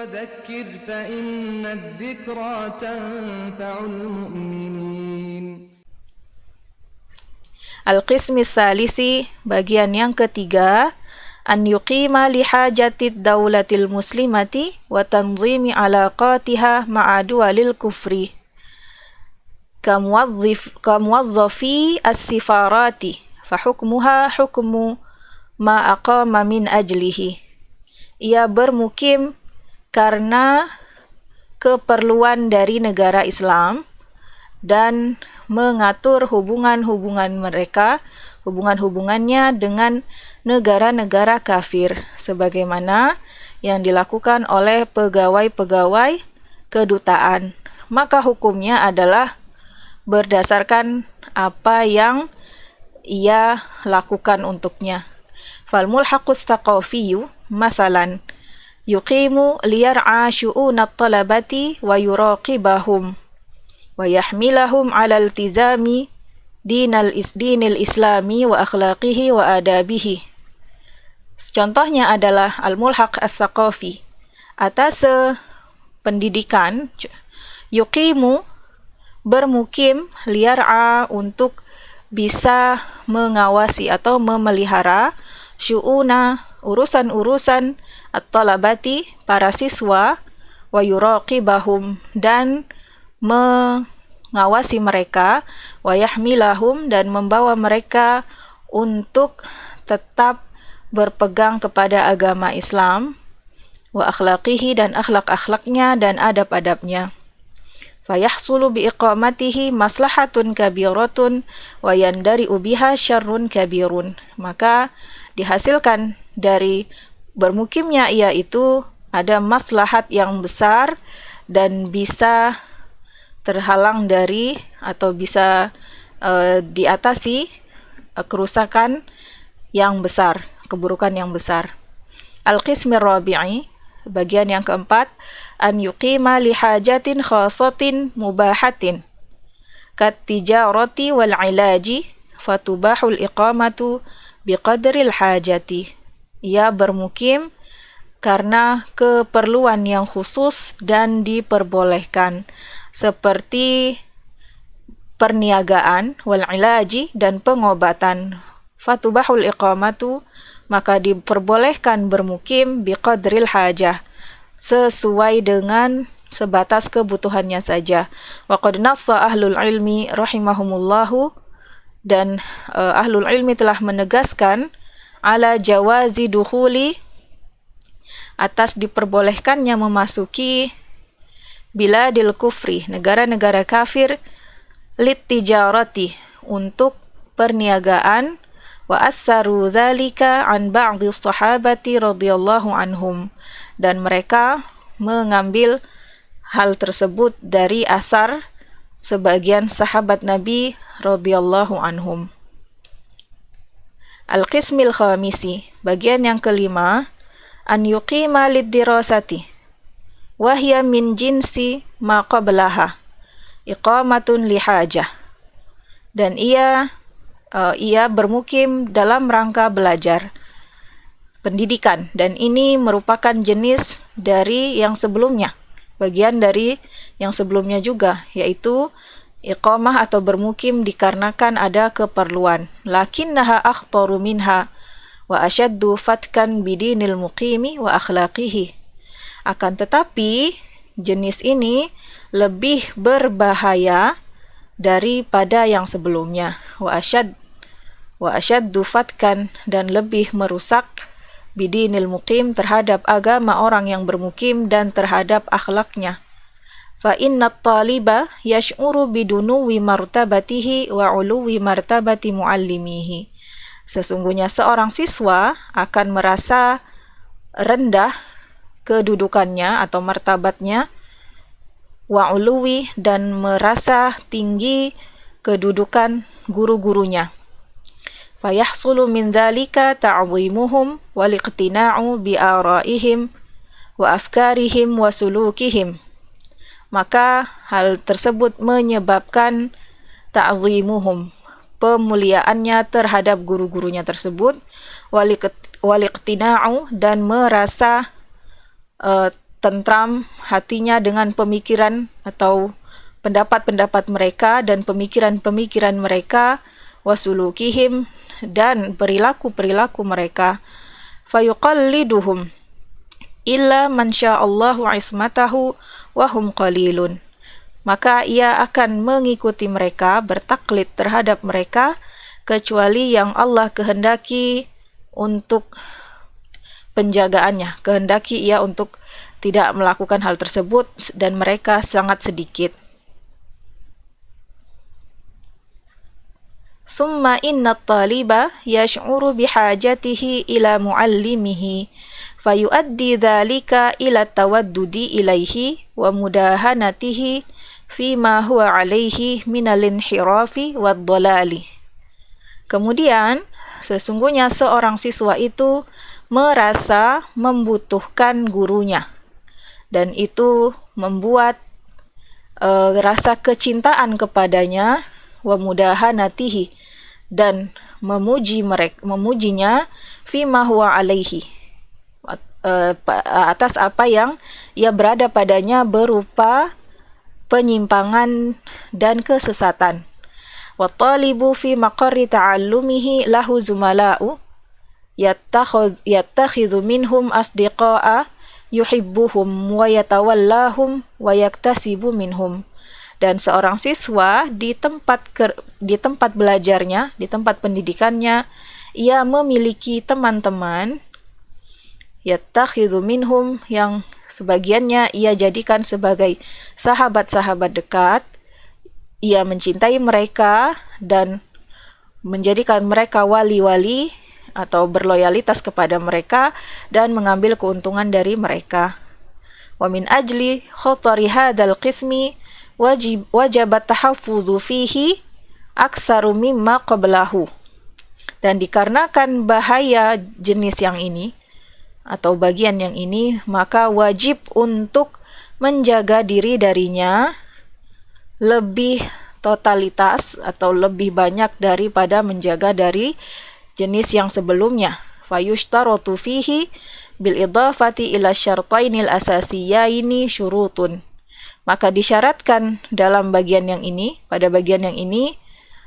وذكر فإن الذكرى تنفع المؤمنين. Al-qismi tsalisi, bagian yang ketiga, an yuqima lihajatid daulatil muslimati wa tanzimi alaqatiha ma'a duwalil kufri kamuwazzafi as-sifarati fa hukmuha hukmu ma aqama min ajlihi. Ia bermukim karena keperluan dari negara Islam dan mengatur hubungannya dengan negara-negara kafir sebagaimana yang dilakukan oleh pegawai-pegawai kedutaan. Maka hukumnya adalah berdasarkan apa yang ia lakukan untuknya. Fal mulhaqus tsaqafiyyu masalan yuqimu liyar'a syu'unat talabati wa yuraqibahum wa yahmilahum 'ala iltizami dinil islami wa akhlaqihi wa adabihi. Contohnya adalah al-mulhaq as-tsaqafi, atas pendidikan, yuqimu bermukim, liyar'a untuk bisa mengawasi atau memelihara, syu'una urusan-urusan at-talabati para siswa, wa yuraqibahum dan mengawasi mereka, wa yahmilahum dan membawa mereka untuk tetap berpegang kepada agama Islam, wa akhlaqihi dan akhlak-akhlaknya dan adab-adabnya. Fayahsulu biiqamatihi maslahatun kabiratun wa yandari'u biha syarrun kabirun. Maka dihasilkan dari bermukimnya ia itu ada maslahat yang besar dan bisa terhalang dari atau bisa diatasi kerusakan yang besar, keburukan yang besar. Al-qismi rabi'i, bagian yang keempat, an yuqima lihajatin khasatin mubahatin kat tijarati wal ilaji fatubahul iqamatu biqadril hajati. Ia bermukim karena keperluan yang khusus dan diperbolehkan, seperti perniagaan, wal ilaji dan pengobatan. Fatubahul iqamatu, maka diperbolehkan bermukim biqadril hajah, sesuai dengan sebatas kebutuhannya saja. Wa qad nassa ahlul ilmi rahimahumullahu, dan ahlul ilmi telah menegaskan ala jawazi dukhuli, atas diperbolehkannya memasuki biladil kufri, negara-negara kafir, lit tijarati, untuk perniagaan, wa atharu dzalika an ba'dhi sahabati radhiyallahu anhum, dan mereka mengambil hal tersebut dari asar sebagian sahabat Nabi radhiyallahu anhum. Al-qismil khamisi, bagian yang kelima, an yuqima lid-dirasati wa hiya min jinsi ma qablaha iqamatun lihajah, dan ia bermukim dalam rangka belajar, pendidikan, dan ini merupakan jenis dari yang sebelumnya, bagian dari yang sebelumnya juga, yaitu iqamah atau bermukim dikarenakan ada keperluan. Lakinnaha akhtaru minha wa asyaddu fatkan bidinil muqimi wa akhlaqihi. Akan tetapi jenis ini lebih berbahaya daripada yang sebelumnya. Wa asyaddu fatkan, dan lebih merusak bidinil muqim, terhadap agama orang yang bermukim dan terhadap akhlaknya. Fa innat taliba yash'uru bidunuwi martabatihi wa uluwi martabati muallimihi. Sesungguhnya seorang siswa akan merasa rendah kedudukannya atau martabatnya, wa uluwi, dan merasa tinggi kedudukan guru-gurunya. Fayahsulu min dzalika ta'zimuhum wal iqtina'u bi araihim wa afkarihim wa sulukihim. Maka hal tersebut menyebabkan ta'zimuhum, pemuliaannya terhadap guru-gurunya tersebut, wal iqtina'u, dan merasa tentram hatinya dengan pemikiran atau pendapat-pendapat mereka dan pemikiran-pemikiran mereka, wasulukihim, dan perilaku-perilaku mereka. Fayuqalliduhum illa man sya'allahu ismatahu wa hum qalilun. Maka ia akan mengikuti mereka, bertaklid terhadap mereka, kecuali yang Allah kehendaki untuk penjagaannya, kehendaki ia untuk tidak melakukan hal tersebut, dan mereka sangat sedikit. Summa inna at-taliba yash'uru bihajatihi ila muallimihi fayuaddi dhalika ila tawaddudi ilaihi wa mudahanatihi fima huwa alaihi minal inhirafi wad dhalali. Kemudian sesungguhnya seorang siswa itu merasa membutuhkan gurunya, dan itu membuat rasa kecintaan kepadanya, wa mudahanatihi, dan memujinya, fima huwa alaihi, atas apa yang ia berada padanya berupa penyimpangan dan kesesatan. Wa talibu fi maqarri ta'allumihi lahu zumala'u yattakhidhu minhum asdiqa'a yuhibbuhum wa yatawallahum wa yaktasibu minhum. Dan seorang siswa di tempat belajarnya, di tempat pendidikannya, ia memiliki teman-teman, yattakhidhu minhum, yang sebagiannya ia jadikan sebagai sahabat-sahabat dekat. Ia mencintai mereka dan menjadikan mereka wali-wali atau berloyalitas kepada mereka dan mengambil keuntungan dari mereka. Wa min ajli khatari hadzal qismi wajabat tahaffuzu fihi aktsaru mimma qablahu. Dan dikarenakan bahaya jenis yang ini atau bagian yang ini, maka wajib untuk menjaga diri darinya lebih totalitas atau lebih banyak daripada menjaga dari jenis yang sebelumnya. Fayushtaratu fihi bil idafati ila syartainil asasiyaini syurutun. Maka disyaratkan dalam bagian yang ini, pada bagian yang ini,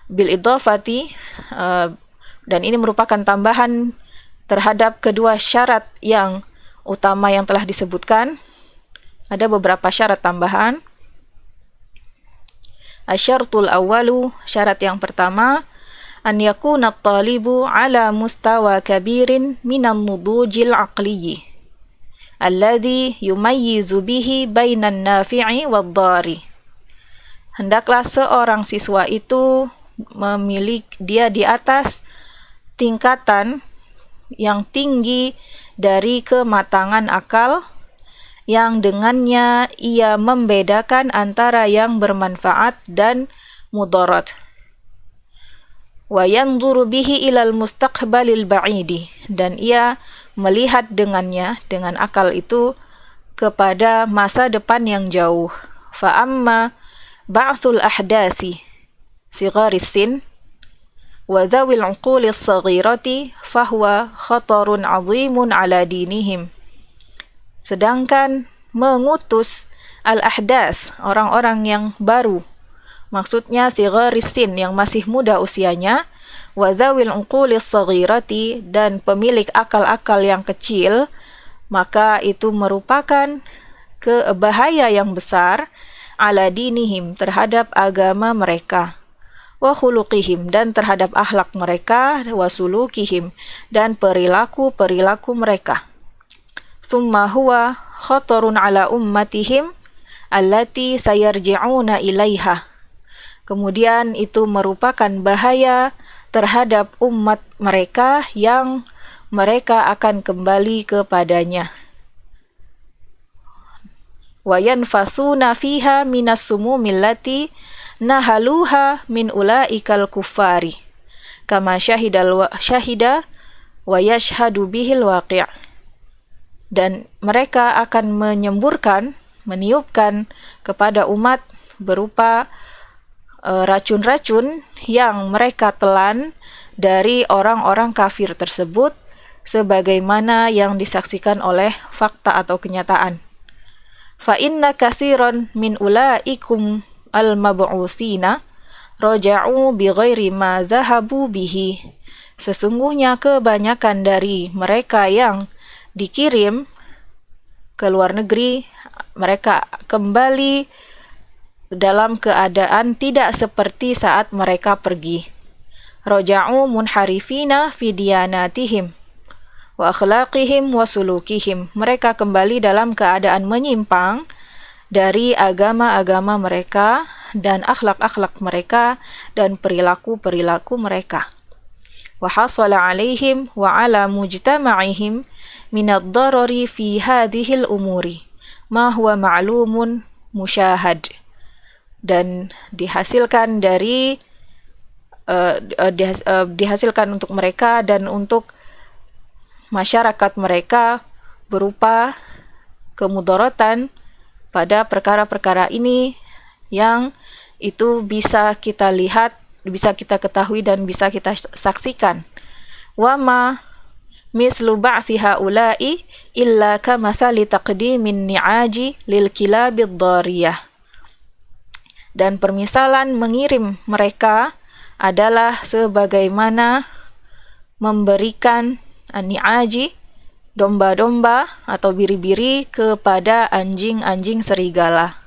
bil idafati, dan ini merupakan tambahan terhadap kedua syarat yang utama yang telah disebutkan. Ada beberapa syarat tambahan. Asyartul awwalu, syarat yang pertama, an yakuna at-talibu ala mustawa kabirin minan nudujil aqliyyi alladhi yumayyizu bihi bainan nafi'i wad-dhari. Hendaklah seorang siswa itu dia di atas tingkatan yang tinggi dari kematangan akal, yang dengannya ia membedakan antara yang bermanfaat dan mudarat. Wa yanzuru bihi ilal mustaqbalil ba'idi, dan ia melihat dengannya, dengan akal itu, kepada masa depan yang jauh. Fa amma ba'thul ahdasi sigharis sin wa dhawil uqulis saghirati fahuwa khatarun 'azimun 'ala dinihim. Sedangkan mengutus al-ahdath, orang-orang yang baru, maksudnya sigharis sin, yang masih muda usianya, wa dhawil uqulis saghirati, dan pemilik akal-akal yang kecil, maka itu merupakan bahaya yang besar, ala dinihim, terhadap agama mereka, wa khuluqihim, dan terhadap akhlak mereka, wa sulukihim, dan perilaku-perilaku mereka. Thumma huwa khatarun ala ummatihim allati sayarji'una ilaiha. Kemudian itu merupakan bahaya terhadap umat mereka yang mereka akan kembali kepadanya. Wa yanfasuna fiha minas sumumil lati nahaluha min ulaikal kuffari kama syahida wa yashhadu bihil waqi'. Dan mereka akan meniupkan kepada umat berupa racun-racun yang mereka telan dari orang-orang kafir tersebut, sebagaimana yang disaksikan oleh fakta atau kenyataan. fa inna katsiran min ulaikum al-mab'utsina raja'u bighairi ma zahabu bihi. Sesungguhnya kebanyakan dari mereka yang dikirim ke luar negeri, mereka kembali dalam keadaan tidak seperti saat mereka pergi. Raja'u munharifina fi diyanatihim wa akhlaqihim wa sulukihim. Mereka kembali dalam keadaan menyimpang dari agama-agama mereka dan akhlak-akhlak mereka dan perilaku-perilaku mereka. Wa hasala 'alaihim wa 'ala mujtama'ihim min ad-darari fi hadhil umuri ma huwa ma'lumun musyahad. Dan dihasilkan dari dihasilkan untuk mereka dan untuk masyarakat mereka berupa kemudaratan pada perkara-perkara ini yang itu bisa kita lihat, bisa kita ketahui dan bisa kita saksikan. Wa ma mislu ba'si haula'i illa kamathali taqdimin ni'aji lil kilabid dariyah. Dan permisalan mengirim mereka adalah sebagaimana memberikan ni'aji, domba-domba atau biri-biri kepada anjing-anjing serigala.